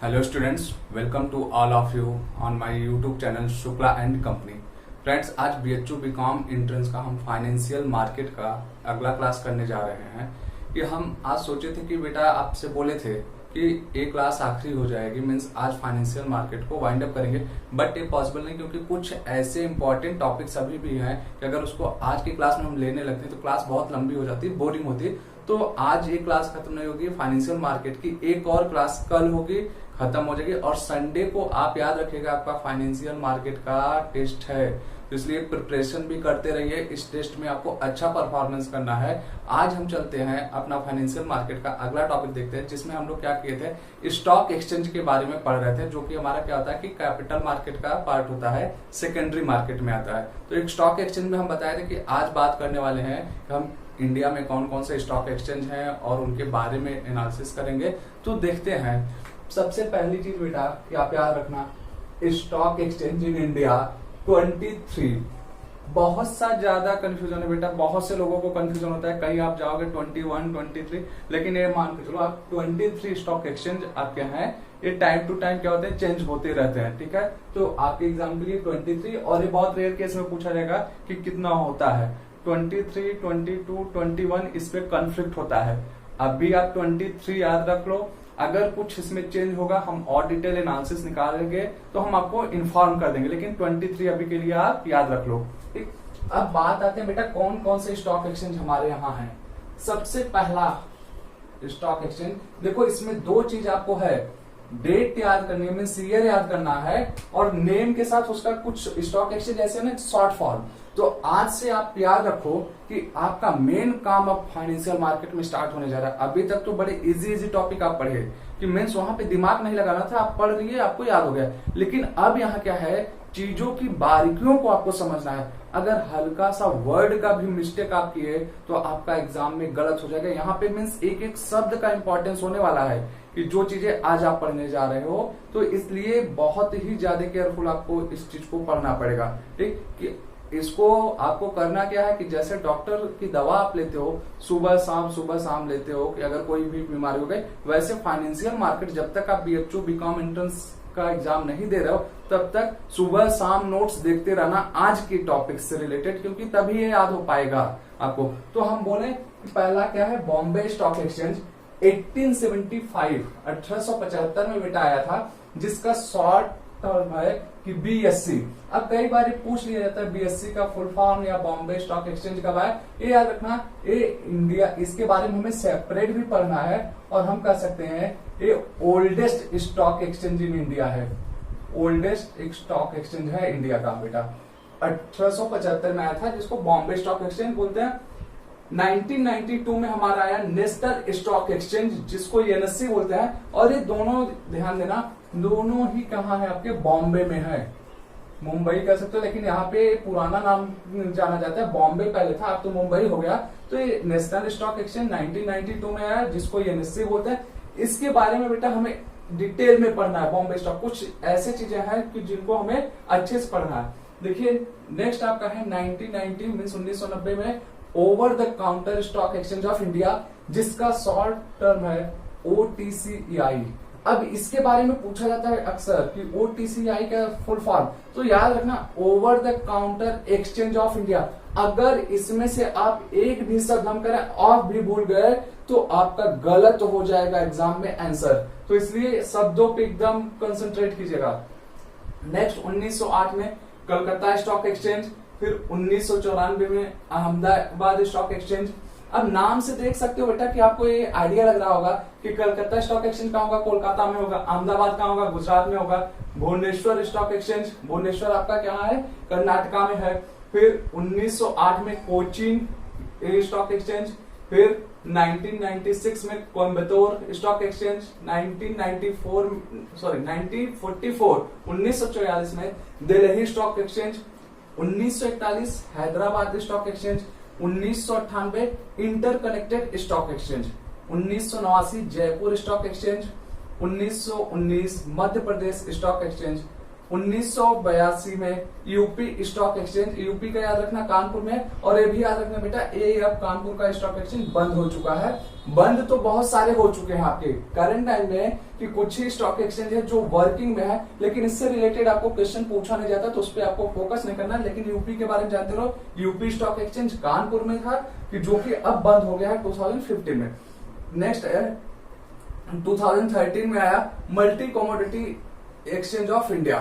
Hello students, welcome to all of you on my YouTube channel Shukla and company. Friends, आज BHU BCom entrance का हम financial market का अगला class करने जा रहे हैं। कि हम आज सोचे थे कि बेटा आपसे बोले थे कि एक क्लास आखिरी हो जाएगी, मीन्स आज फाइनेंशियल मार्केट को वाइंड अप करेंगे, बट ये पॉसिबल नहीं क्योंकि कुछ ऐसे इंपॉर्टेंट टॉपिक्स अभी भी हैं कि अगर उसको आज की क्लास में हम लेने लगते हैं तो क्लास बहुत लंबी हो जाती है, बोरिंग होती है। तो आज ये क्लास खत्म नहीं होगी, फाइनेंशियल मार्केट की एक और क्लास कल होगी, खत्म हो जाएगी। और संडे को आप याद रखिएगा आपका फाइनेंशियल मार्केट का टेस्ट है, तो इसलिए प्रिपरेशन भी करते रहिए। इस टेस्ट में आपको अच्छा परफॉर्मेंस करना है। आज हम चलते हैं अपना फाइनेंशियल मार्केट का अगला टॉपिक देखते हैं, जिसमें हम लोग क्या किए थे, स्टॉक एक्सचेंज के बारे में पढ़ रहे थे, जो कि हमारा क्या होता है कि कैपिटल मार्केट का पार्ट होता है, सेकेंडरी मार्केट में आता है। तो एक स्टॉक एक्सचेंज में हम बताए थे कि आज बात करने वाले हैं कि हम इंडिया में कौन कौन से स्टॉक एक्सचेंज हैं और उनके बारे में एनालिसिस करेंगे। तो देखते हैं। सबसे पहली चीज बेटा कि आप याद रखना, स्टॉक एक्सचेंज इन इंडिया 23। बहुत सा ज्यादा कंफ्यूजन है बेटा, बहुत से लोगों को कंफ्यूजन होता है, कहीं आप जाओगे 21, 23, लेकिन ये मान के चलो आप 23 स्टॉक एक्सचेंज आपके हैं। ये टाइम टू टाइम क्या होते हैं, चेंज होते रहते हैं, ठीक है। तो आपके एग्जाम के लिए 23, और ये बहुत रेयर केस में पूछा जाएगा कि कितना होता है। 23, 22, 21 इस पे कॉन्फ्लिक्ट होता है। अभी आप 23 याद रख लो, अगर कुछ इसमें चेंज होगा हम और डिटेल एनालिसिस निकालेंगे तो हम आपको इन्फॉर्म कर देंगे, लेकिन 23 अभी के लिए आप याद रख लो, ठीक। अब बात आते हैं बेटा कौन कौन से स्टॉक एक्सचेंज हमारे यहाँ हैं। सबसे पहला स्टॉक एक्सचेंज देखो, इसमें दो चीज आपको है, डेट याद करनी है, मीन्स ईयर याद करना है, और नेम के साथ उसका कुछ स्टॉक एक्सचेंज ऐसे ना शॉर्ट फॉर्म। तो आज से आप याद रखो कि आपका मेन काम अब फाइनेंशियल मार्केट में स्टार्ट होने जा रहा है। अभी तक तो बड़े इजी टॉपिक आप पढ़े कि मीन्स वहां पे दिमाग नहीं लगाना था, आप पढ़ लिए आपको याद हो गया, लेकिन अब यहाँ क्या है, चीजों की बारीकियों को आपको समझना है। अगर हल्का सा वर्ड का भी मिस्टेक आप किए तो आपका एग्जाम में गलत हो जाएगा। यहाँ पे मीन्स एक एक शब्द का इंपॉर्टेंस होने वाला है कि जो चीजें आज आप पढ़ने जा रहे हो, तो इसलिए बहुत ही ज्यादा केयरफुल आपको इस चीज को पढ़ना पड़ेगा, ठीक। कि इसको आपको करना क्या है कि जैसे डॉक्टर की दवा आप लेते हो सुबह शाम लेते हो कि अगर कोई भी बीमारी हो गई, वैसे फाइनेंशियल मार्केट जब तक आप BHU BCom एंट्रेंस का एग्जाम नहीं दे रहे हो तब तक सुबह शाम नोट्स देखते रहना आज के टॉपिक से रिलेटेड, क्योंकि तभी ये याद हो पाएगा आपको। तो हम बोले पहला क्या है, बॉम्बे स्टॉक एक्सचेंज 1875 में बेटा आया था, जिसका शॉर्ट टर्म है कि BSC। अब कई बार पूछ लिया जाता है BSC का फुल फॉर्म या बॉम्बे स्टॉक एक्सचेंज कब आया, ये याद रखना। ये इंडिया, इसके बारे में हमें सेपरेट भी पढ़ना है, और हम कह सकते हैं ये oldest stock exchange in India है, ओल्डेस्ट एक स्टॉक एक्सचेंज है इंडिया का बेटा। 1875 में आया था, जिसको बॉम्बे स्टॉक एक्सचेंज बोलते हैं। 1992 में हमारा आया नेशनल स्टॉक एक्सचेंज, जिसको NSE बोलते हैं, और ये दोनों ध्यान देना, दोनों ही कहाँ है, आपके बॉम्बे में है। मुंबई कह सकते हो, लेकिन यहाँ पे पुराना नाम जाना जाता है, बॉम्बे पहले था, अब तो मुंबई हो गया। तो ये नेशनल स्टॉक एक्सचेंज 1992 में आया, जिसको NSE बोलते हैं। इसके बारे में बेटा हमें डिटेल में पढ़ना है। बॉम्बे स्टॉक, कुछ ऐसे चीजें हैं कि जिनको हमें अच्छे से पढ़ना है। देखिए नेक्स्ट आपका है 1990 मीन्स 1990 में over the counter stock exchange of India, जिसका शॉर्ट टर्म है OTCEI। अब इसके बारे में पूछा जाता है अक्सर कि OTCEI का फुल फॉर्म, तो याद रखना over the counter exchange of India. अगर इसमें से आप एक भी शब्द हम करें ऑफ भी भूल गए तो आपका गलत हो जाएगा एग्जाम में आंसर, तो इसलिए शब्दों पे एकदम कंसंट्रेट कीजिएगा। नेक्स्ट 1908 में कलकत्ता स्टॉक एक्सचेंज, फिर 1994 में अहमदाबाद स्टॉक एक्सचेंज। अब नाम से देख सकते हो बेटा कि आपको ये आइडिया लग रहा होगा कि कलकत्ता स्टॉक एक्सचेंज कहाँ होगा, कोलकाता में होगा। अहमदाबाद कहाँ होगा, गुजरात में होगा। भुवनेश्वर स्टॉक एक्सचेंज, भुवनेश्वर आपका क्या है, कर्नाटका में है। फिर 1908 में कोचीन स्टॉक एक्सचेंज, फिर 1996 में कोयम्बतौर स्टॉक एक्सचेंज, 1944 में Delhi stock exchange, 1941 Hyderabad stock exchange, 1998 interconnected stock exchange, 1989 Jaipur stock exchange, 1919 Madhya Pradesh stock exchange, 1982 में यूपी स्टॉक एक्सचेंज, यूपी का याद रखना कानपुर में, और ये भी याद रखना बेटा ये अब कानपुर का स्टॉक एक्सचेंज बंद हो चुका है। बंद तो बहुत सारे हो चुके हैं आपके करंट टाइम में कि कुछ ही स्टॉक एक्सचेंज है जो वर्किंग में है, लेकिन इससे रिलेटेड आपको क्वेश्चन पूछा नहीं जाता तो उस पर आपको फोकस नहीं करना। लेकिन यूपी के बारे में जानते रहो, यूपी स्टॉक एक्सचेंज कानपुर में था कि जो कि अब बंद हो गया है 2015 में। नेक्स्ट है 2013 में आया multi commodity exchange of India.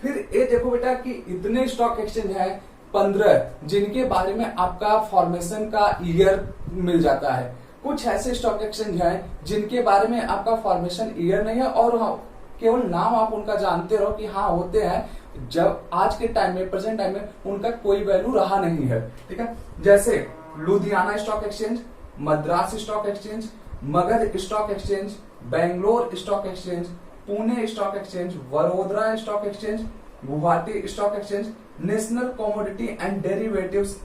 फिर ये देखो बेटा कि इतने स्टॉक एक्सचेंज है 15 जिनके बारे में आपका फॉर्मेशन का ईयर मिल जाता है। कुछ ऐसे स्टॉक एक्सचेंज हैं जिनके बारे में आपका फॉर्मेशन ईयर नहीं है और केवल नाम आप उनका जानते रहो कि हाँ होते हैं, जब आज के टाइम में प्रेजेंट टाइम में उनका कोई वैल्यू रहा नहीं है। ठीक है, जैसे Ludhiana stock exchange, Madras stock exchange, Magadh stock exchange, Bangalore stock exchange, Pune stock exchange, Vadodara stock exchange, Guwahati stock exchange, national commodity and derivatives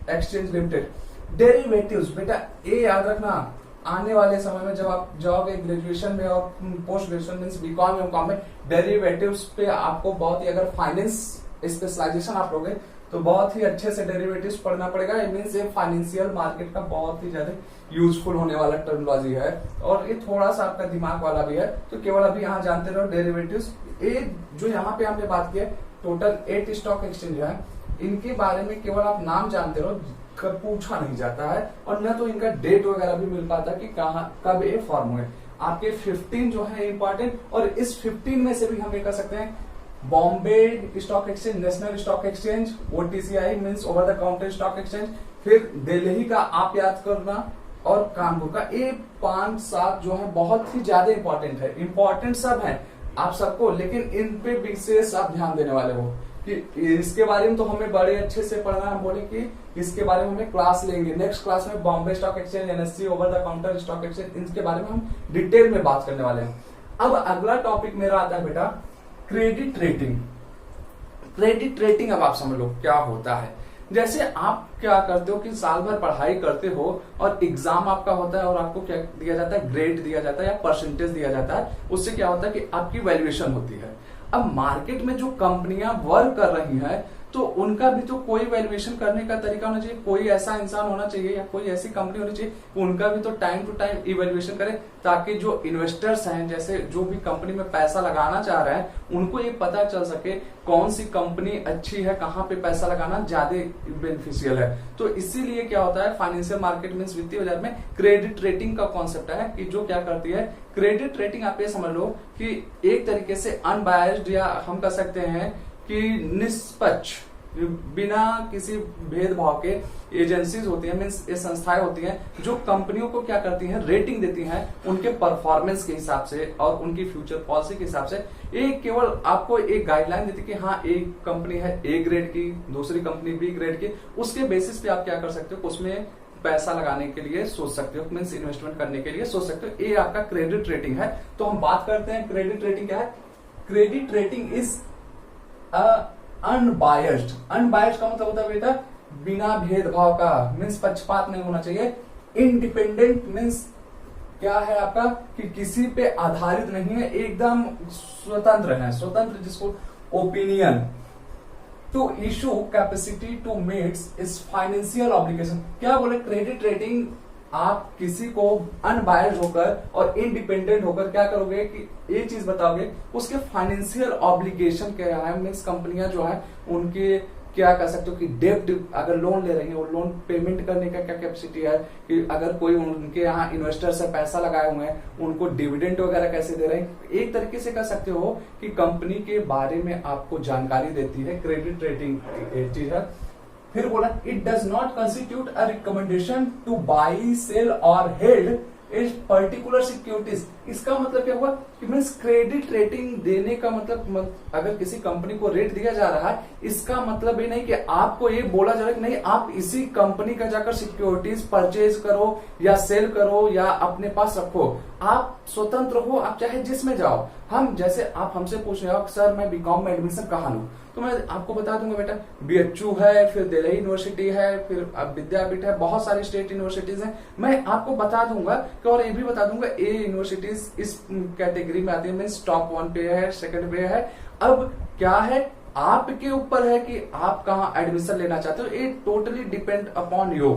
exchange limited. Derivatives बेटा ये याद रखना, आने वाले समय में जब आप जाओगे ग्रेजुएशन में और post graduation means BCom MCom में, डेरिवेटिव्स पे आपको बहुत ही, अगर फाइनेंस स्पेशलाइजेशन आप लोगे तो बहुत ही अच्छे से डेरिवेटिव्स पढ़ना पड़ेगा। ये मीन्स ये फाइनेंशियल मार्केट का बहुत ही ज्यादा यूजफुल होने वाला टर्मिनोलॉजी है और ये थोड़ा सा आपका दिमाग वाला भी है, तो केवल अभी यहाँ जानते रहो डेरिवेटिव्स। ये जो यहाँ पे हमने बात की है टोटल 8 स्टॉक एक्सचेंज है, इनके बारे में केवल आप नाम जानते रहो, पूछा नहीं जाता है और न तो इनका डेट वगैरह भी मिल पाता कि कहाँ कब ये फॉर्म हुए। आपके 15 जो है इंपॉर्टेंट, और इस 15 में से भी हम ये कर सकते हैं Bombay stock exchange, national stock exchange, OTCI means over the counter stock exchange, फिर दिल्ली का आप याद करना और कानपुर का। ये 5-7 जो है बहुत ही ज्यादा इंपॉर्टेंट है, इंपॉर्टेंट सब है आप सबको, लेकिन इन पे विशेष आप ध्यान देने वाले हो कि इसके बारे में तो हमें बड़े अच्छे से पढ़ना है। हम बोले कि इसके बारे में हमें क्लास लेंगे, नेक्स्ट क्लास में Bombay stock exchange, NSC, over the counter stock exchange, इनके बारे में हम डिटेल में बात करने वाले हैं। अब अगला टॉपिक मेरा आता है बेटा क्रेडिट रेटिंग। क्रेडिट रेटिंग अब आप समझ लो क्या होता है। जैसे आप क्या करते हो कि साल भर पढ़ाई करते हो और एग्जाम आपका होता है और आपको क्या दिया जाता है, ग्रेड दिया जाता है या परसेंटेज दिया जाता है। उससे क्या होता है कि आपकी वैल्यूएशन होती है। अब मार्केट में जो कंपनियां वर्क कर रही हैं तो उनका भी तो कोई वैल्यूएशन करने का तरीका होना चाहिए, कोई ऐसा इंसान होना चाहिए या कोई ऐसी कंपनी होनी चाहिए कि उनका भी तो टाइम टू टाइम इवैल्यूएशन करे, ताकि जो इन्वेस्टर्स हैं, जैसे जो भी कंपनी में पैसा लगाना चाह रहे हैं, उनको ये पता चल सके कौन सी कंपनी अच्छी है, कहाँ पे पैसा लगाना ज्यादा बेनिफिशियल है। तो इसीलिए क्या होता है, फाइनेंशियल मार्केट मींस वित्तीय बाजार में क्रेडिट रेटिंग का कॉन्सेप्ट है कि जो क्या करती है क्रेडिट रेटिंग, आप ये समझ लो कि एक तरीके से अनबायस्ड या हम कह सकते हैं कि निष्पक्ष, बिना किसी भेदभाव के एजेंसीज होती हैं, मीन्स ये संस्थाएं होती हैं जो कंपनियों को क्या करती हैं, रेटिंग देती हैं उनके परफॉर्मेंस के हिसाब से और उनकी फ्यूचर पॉलिसी के हिसाब से। एक केवल आपको एक गाइडलाइन देती है कि हाँ एक कंपनी है ए ग्रेड की, दूसरी कंपनी बी ग्रेड की, उसके बेसिस पे आप क्या कर सकते हो, उसमें पैसा लगाने के लिए सोच सकते हो, मीन्स इन्वेस्टमेंट करने के लिए सोच सकते हो। ये आपका क्रेडिट रेटिंग है। तो हम बात करते हैं क्रेडिट रेटिंग क्या है। Credit rating is unbiased. Unbiased का मतलब होता है बेटा बिना भेदभाव का, मीन्स पक्षपात नहीं होना चाहिए। इंडिपेंडेंट मीन्स क्या है आपका कि किसी पे आधारित नहीं है, एकदम स्वतंत्र है। स्वतंत्र जिसको opinion to issue capacity to meet its financial obligation. क्या बोले क्रेडिट रेटिंग, आप किसी को अनबायस्ड होकर और इंडिपेंडेंट होकर क्या करोगे कि ये चीज बताओगे उसके फाइनेंशियल ऑब्लिगेशन क्या है, मीन्स कंपनियां जो है उनके क्या कह सकते हो कि डेब्ट, अगर लोन ले रही है वो लोन पेमेंट करने का क्या कैपेसिटी है, कि अगर कोई उनके यहाँ इन्वेस्टर से पैसा लगाए हुए हैं उनको डिविडेंड वगैरह कैसे दे रहे हैं। एक तरीके से कह सकते हो कि कंपनी के बारे में आपको जानकारी देती है क्रेडिट रेटिंग चीज है। फिर बोला it does not constitute a recommendation to buy, sell और हेल्ड इस पर्टिकुलर सिक्योरिटीज। इसका मतलब क्या हुआ कि मीन्स क्रेडिट रेटिंग देने का मतलब अगर किसी कंपनी को रेट दिया जा रहा है, इसका मतलब ये नहीं कि आपको ये बोला जा रहा है कि नहीं आप इसी कंपनी का जाकर सिक्योरिटीज परचेज करो या सेल करो या अपने पास रखो। आप स्वतंत्र हो, आप चाहे जिसमें जाओ। हम जैसे आप हमसे पूछ रहे हो सर मैं बीकॉम में एडमिशन कहाँ लूं, तो मैं आपको बता दूंगा बेटा बीएचयू है, फिर दिल्ली यूनिवर्सिटी है, फिर विद्यापीठ है, बहुत सारी स्टेट यूनिवर्सिटीज हैं। मैं आपको बता दूंगा कि और ये भी बता दूंगा ये यूनिवर्सिटीज कंपनीज इस कैटेगरी में आती है, मीन्स टॉप 1 पे है, सेकंड पे है। अब क्या है, आपके ऊपर है कि आप कहाँ एडमिशन लेना चाहते हो, ये टोटली डिपेंड अपॉन यू।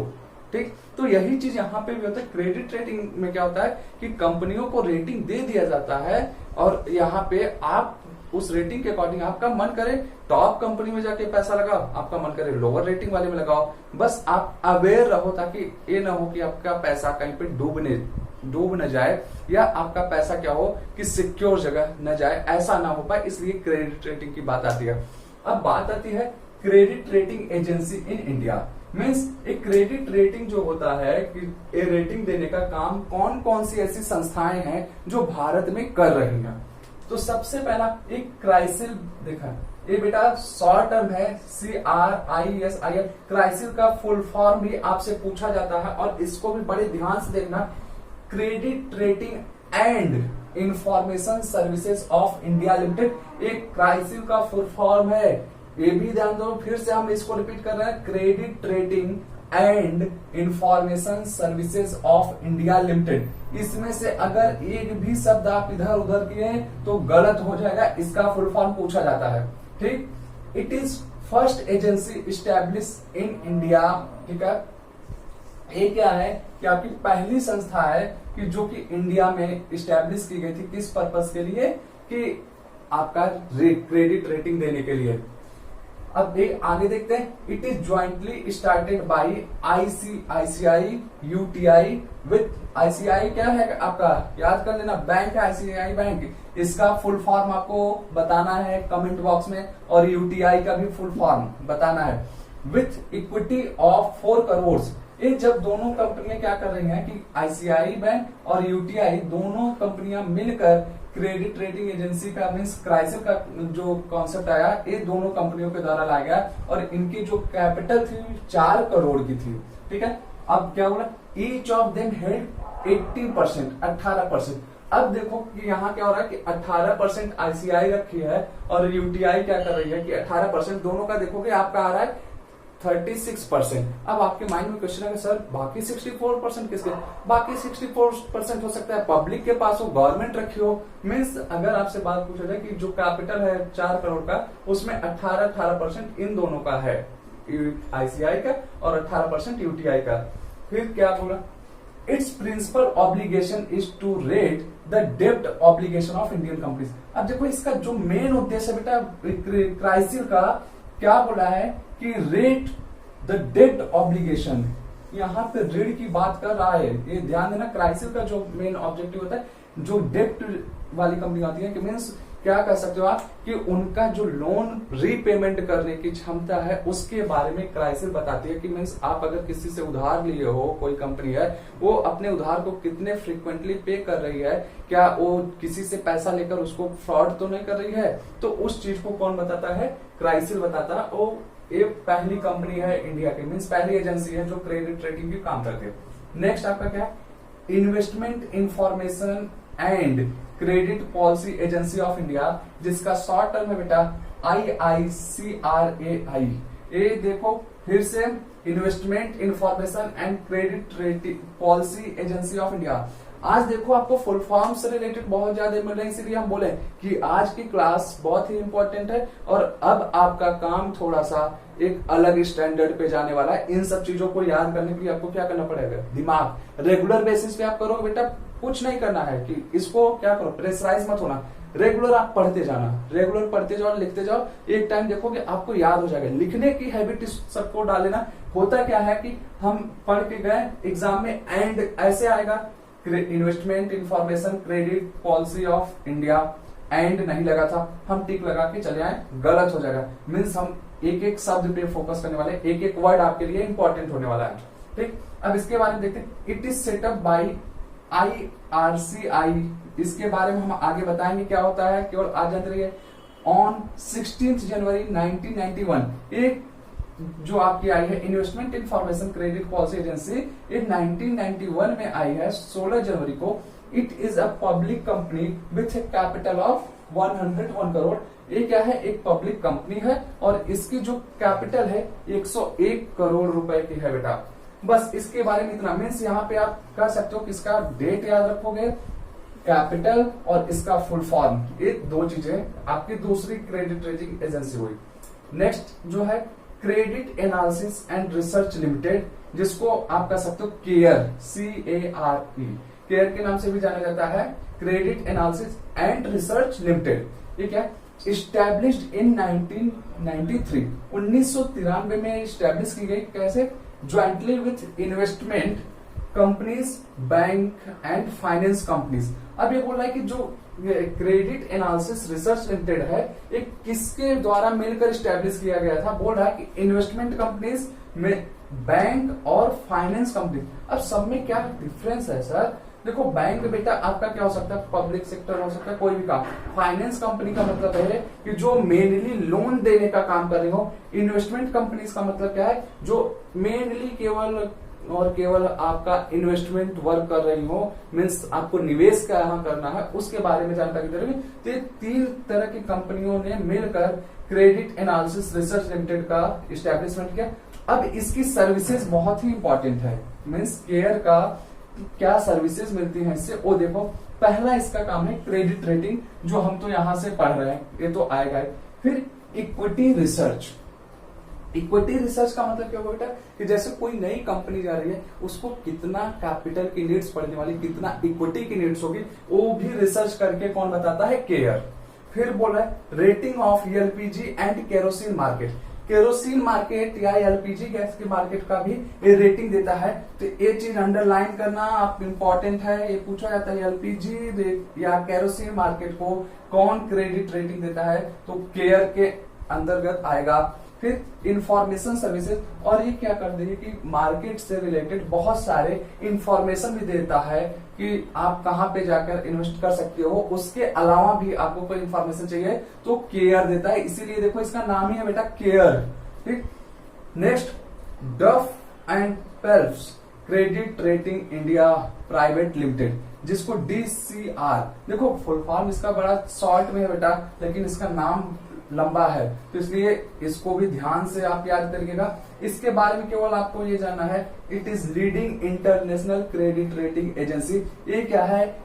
ठीक, तो यही चीज यहाँ पे भी होता है। क्रेडिट रेटिंग में क्या होता है कि कंपनियों को रेटिंग दे दिया जाता है और यहाँ पे आप उस रेटिंग के अकॉर्डिंग आपका मन करे टॉप कंपनी में जाके पैसा लगाओ, आपका मन करे लोअर रेटिंग वाले में लगाओ। बस आप अवेयर रहो ताकि ये ना हो कि आपका पैसा कहीं पे डूब न जाए या आपका पैसा क्या हो कि सिक्योर जगह न जाए, ऐसा ना हो पाए, इसलिए क्रेडिट रेटिंग की बात आती है। अब बात आती है credit rating agency in India. Means एक क्रेडिट रेटिंग जो होता है कि ये रेटिंग देने का काम कौन कौन सी ऐसी संस्थाएं हैं जो भारत में कर रही हैं। तो सबसे पहला एक क्राइसिल देखा, ये बेटा शॉर्ट टर्म है, CRISIL। क्राइसिल का फुल फॉर्म भी आपसे पूछा जाता है और इसको भी बड़े ध्यान से देखना। Credit rating and information services of India limited, एक क्राइसिल का फुल फॉर्म है, ये भी ध्यान दो। फिर से हम इसको रिपीट कर रहे हैं, credit rating and information services of India limited. इसमें से अगर एक भी शब्द आप इधर उधर किए तो गलत हो जाएगा, इसका फुल फॉर्म पूछा जाता है। ठीक, it is first agency establish in India. ठीक है, ये क्या है कि आपकी पहली संस्था है कि जो कि इंडिया में स्टैब्लिश की गई थी, किस पर्पस के लिए कि आपका क्रेडिट रेटिंग देने के लिए। अब आगे देखते हैं, it is jointly started by ICICI UTI with ICICI क्या है आपका, याद कर लेना, बैंक है ICICI बैंक, इसका फुल फॉर्म आपको बताना है कमेंट बॉक्स में, और UTI का भी फुल फॉर्म बताना है। With equity of 4 crore. ये जब दोनों कंपनियां क्या कर रही हैं कि ICICI बैंक और UTI दोनों कंपनियां मिलकर क्रेडिट रेटिंग एजेंसी का मीन्स क्राइसिल का जो कॉन्सेप्ट आया, ये दोनों कंपनियों के द्वारा लाया गया और इनकी जो कैपिटल थी 4 करोड़ की थी। ठीक है, अब क्या बोला, ईच ऑफ देम हेल्ड 80%, 18%। अब देखो कि यहाँ क्या हो रहा है कि 18% ICICI रखी है और UTI क्या कर रही है कि 18%, दोनों का देखोगे आपका आ रहा है 36%। अब आपके माइंड में क्वेश्चन है सर बाकी 64% किसके, बाकी 64% हो सकता है पब्लिक के पास हो, गवर्नमेंट रखी हो। मीन्स अगर आपसे बात पूछा जाए कि जो कैपिटल है 4 करोड़ का, उसमें 18% इन दोनों का है, ICICI का और 18% UTI का। फिर क्या बोला, it's principal obligation is to rate the डेब्ट ऑब्लिगेशन ऑफ इंडियन कंपनीज। अब देखो इसका जो मेन उद्देश्य बेटा क्राइसिल का क्या बोला है कि रेट द डेब्ट ऑब्लिगेशन, यहाँ पे ऋण की बात कर रहा है, ये ध्यान देना। क्राइसिल का जो मेन ऑब्जेक्टिव होता है, जो डेब्ट वाली कंपनी आती है कि मीन्स क्या कर सकते हो आप कि उनका जो लोन रीपेमेंट करने की क्षमता है उसके बारे में क्राइसिल बताती है कि मीन्स आप अगर किसी से उधार लिए हो, कोई कंपनी है वो अपने उधार को कितने फ्रीक्वेंटली पे कर रही है, क्या वो किसी से पैसा लेकर उसको फ्रॉड तो नहीं कर रही है, तो उस चीज को कौन बताता है, क्राइसिल बताता है। वो ये पहली कंपनी है इंडिया की, मीन्स पहली एजेंसी है जो क्रेडिट रेटिंग की काम करती है। नेक्स्ट आपका क्या, investment information and credit policy agency of India, जिसका शॉर्ट टर्म है बेटा IICRAI। ये देखो फिर से, investment information and credit rating policy agency of India. आज देखो आपको फुल फॉर्म से रिलेटेड बहुत ज्यादा मिल रहे हैं, इसीलिए हम बोले कि आज की क्लास बहुत ही इंपॉर्टेंट है और अब आपका काम थोड़ा सा एक अलग स्टैंडर्ड पे जाने वाला है। इन सब चीजों को याद करने के लिए आपको क्या करना पड़ेगा, दिमाग रेगुलर बेसिस पे आप करोगे बेटा, कुछ नहीं करना है कि इसको क्या करो, प्रेशराइज मत होना, रेगुलर आप पढ़ते जाना, रेगुलर पढ़ते जाओ, लिखते जाओ, एक टाइम देखोगे आपको याद हो जाएगा। लिखने की हैबिट सबको डाल लेना। होता क्या है कि हम पढ़ के गए एग्जाम में एंड ऐसे आएगा, investment information credit policy of India, and नहीं लगा था, हम टिक लगा के चले आए, गलत हो जाएगा। मीन्स हम एक एक शब्द पे फोकस करने वाले, एक एक वर्ड आपके लिए इंपॉर्टेंट होने वाला है। ठीक, अब इसके बारे में देखते हैं। It is setup by IRCI, इसके बारे में हम आगे बताएंगे क्या होता है, केवल आज जानते रहिए। ऑन 16 जनवरी 1991 एक जो आपकी आई है investment information credit policy agency, ये 1991 में आई है 16 जनवरी को। It is a public company with A capital of 101 crore. ये क्या है, एक पब्लिक कंपनी है और इसकी जो कैपिटल है 101 करोड़ रुपए की है बेटा। बस इसके बारे में इतना। मीन्स यहाँ पे आप कर सकते हो कि इसका डेट याद रखोगे कैपिटल और इसका फुल फॉर्म, ये दो चीजें आपकी दूसरी क्रेडिट रेटिंग एजेंसी हुई। नेक्स्ट जो है credit analysis and research limited, जिसको आप कह सकते हो केयर, CARE, केयर के नाम से भी जाना जाता है, credit analysis and research limited. ये क्या, इस्टेब्लिश्ड इन 1993, 1993 में इस्टेब्लिश की गई। कैसे, jointly with investment companies, bank and finance companies. अब ये बोल रहा है कि जो क्रेडिट एनालिसिस रिसर्च लिमिटेड है, ये किसके द्वारा मिलकर स्टैब्लिश किया गया था? बोल रहा है कि इन्वेस्टमेंट कंपनीज में बैंक और फाइनेंस कंपनी। अब सब में क्या डिफरेंस है सर? देखो बैंक बेटा आपका क्या हो सकता है, पब्लिक सेक्टर हो सकता है, कोई भी काम। फाइनेंस कंपनी का मतलब है कि जो मेनली लोन देने का काम कर रही हो। इन्वेस्टमेंट कंपनीज का मतलब क्या है, जो मेनली केवल और केवल आपका इन्वेस्टमेंट वर्क कर रही हो, मीन्स आपको निवेश कहाँ करना है उसके बारे में जानकारी दे रही है। तो ये 3 तरह की कंपनियों ने मिलकर क्रेडिट एनालिसिस रिसर्च लिमिटेड का इस्टेब्लिशमेंट किया। अब इसकी सर्विसेज बहुत ही इंपॉर्टेंट है, मीन्स केयर का क्या सर्विसेज मिलती हैं इससे, वो देखो। पहला इसका काम है क्रेडिट रेटिंग, जो हम तो यहां से पढ़ रहे हैं, ये तो आएगा। फिर इक्विटी रिसर्च। इक्विटी रिसर्च का मतलब क्या होगा बेटा, कि जैसे कोई नई कंपनी जा रही है, उसको कितना कैपिटल की नीड्स पड़ने वाली, कितना इक्विटी की नीड्स होगी, वो भी रिसर्च करके कौन बताता है? केयर। फिर बोला है rating of LPG and kerosene market. Kerosene market या एलपीजी गैस के मार्केट का भी ये रेटिंग देता है। तो ये चीज अंडरलाइन करना आप इंपॉर्टेंट है, ये पूछा जाता है एलपीजी या केरोसिन मार्केट को कौन क्रेडिट रेटिंग देता है, तो केयर के अंतर्गत आएगा। फिर इंफॉर्मेशन सर्विसेज, और ये क्या कर देगी कि मार्केट से रिलेटेड बहुत सारे इंफॉर्मेशन भी देता है कि आप कहां पे जाकर इन्वेस्ट कर सकते हो। उसके अलावा भी आपको कोई इंफॉर्मेशन चाहिए तो केयर देता है, इसीलिए देखो इसका नाम ही है बेटा केयर। ठीक, next Duff and Phelps credit rating India private limited, जिसको DCR, देखो फुल फॉर्म इसका बड़ा शॉर्ट में है बेटा, लेकिन इसका नाम लंबा है, तो इसलिए इसको भी ध्यान से आप याद करिएगा। इसके बारे में केवल आपको ये जानना है, it is leading international credit rating agency. ये क्या है,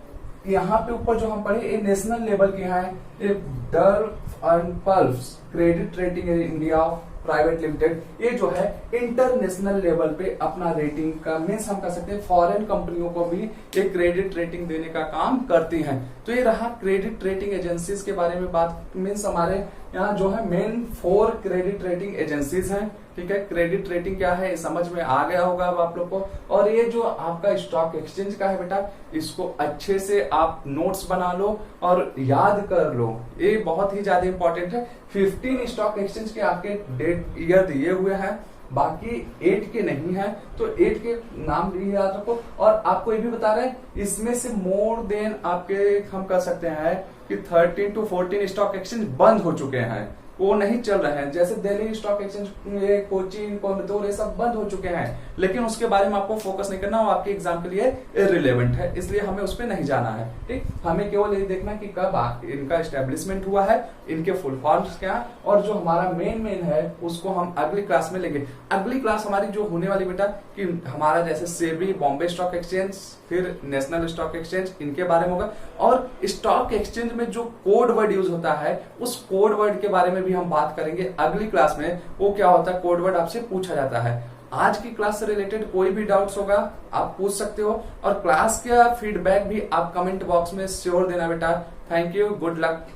यहाँ पे ऊपर जो हम पढ़े, ये नेशनल लेवल की है, ये Duff and Phelps credit rating India private limited, ये जो है इंटरनेशनल लेवल पे अपना रेटिंग का, मीन्स हम कह सकते हैं फॉरेन कंपनियों को भी ये क्रेडिट रेटिंग देने का काम करती हैं। तो ये रहा क्रेडिट रेटिंग एजेंसीज के बारे में बात, मीन्स हमारे यहाँ जो है मेन 4 क्रेडिट रेटिंग एजेंसीज हैं। ठीक है, क्रेडिट रेटिंग क्या है समझ में आ गया होगा अब आप लोग को। और ये जो आपका स्टॉक एक्सचेंज का है बेटा, इसको अच्छे से आप नोट्स बना लो और याद कर लो, ये बहुत ही ज्यादा इंपॉर्टेंट है। 15 स्टॉक एक्सचेंज के आपके डेट ईयर दिए हुए हैं, बाकी 8 के नहीं है, तो 8 के नाम भी याद रखो। और आपको ये भी बता रहे हैं, इसमें से मोर देन आपके हम कह सकते हैं कि 13 to 14 स्टॉक एक्सचेंज बंद हो चुके हैं, वो नहीं चल रहे हैं। जैसे दिल्ली स्टॉक एक्सचेंज, ये कोचीन, कोयम्बटूर, ये सब बंद हो चुके हैं, लेकिन उसके बारे में आपको फोकस नहीं करना, वो आपके एग्जाम के लिए इररिलेवेंट है, इसलिए हमें उस पर नहीं जाना है। ठीक, हमें केवल ये देखना कि कब इनका एस्टेब्लिशमेंट हुआ है, इनके फुल फॉर्म्स क्या, और जो हमारा मेन है उसको हम अगली क्लास में लेंगे। अगली क्लास हमारी जो होने वाली बेटा, कि हमारा जैसे सेबी, बॉम्बे स्टॉक एक्सचेंज, फिर नेशनल स्टॉक एक्सचेंज, इनके बारे में होगा। और स्टॉक एक्सचेंज में जो कोड वर्ड यूज होता है, उस कोड वर्ड के बारे में भी हम बात करेंगे अगली क्लास में। वो क्या होता है, कोड वर्ड आपसे पूछा जाता है। आज की क्लास से रिलेटेड कोई भी डाउट्स होगा आप पूछ सकते हो, और क्लास का फीडबैक भी आप कमेंट बॉक्स में श्योर देना बेटा। Thank you, good luck.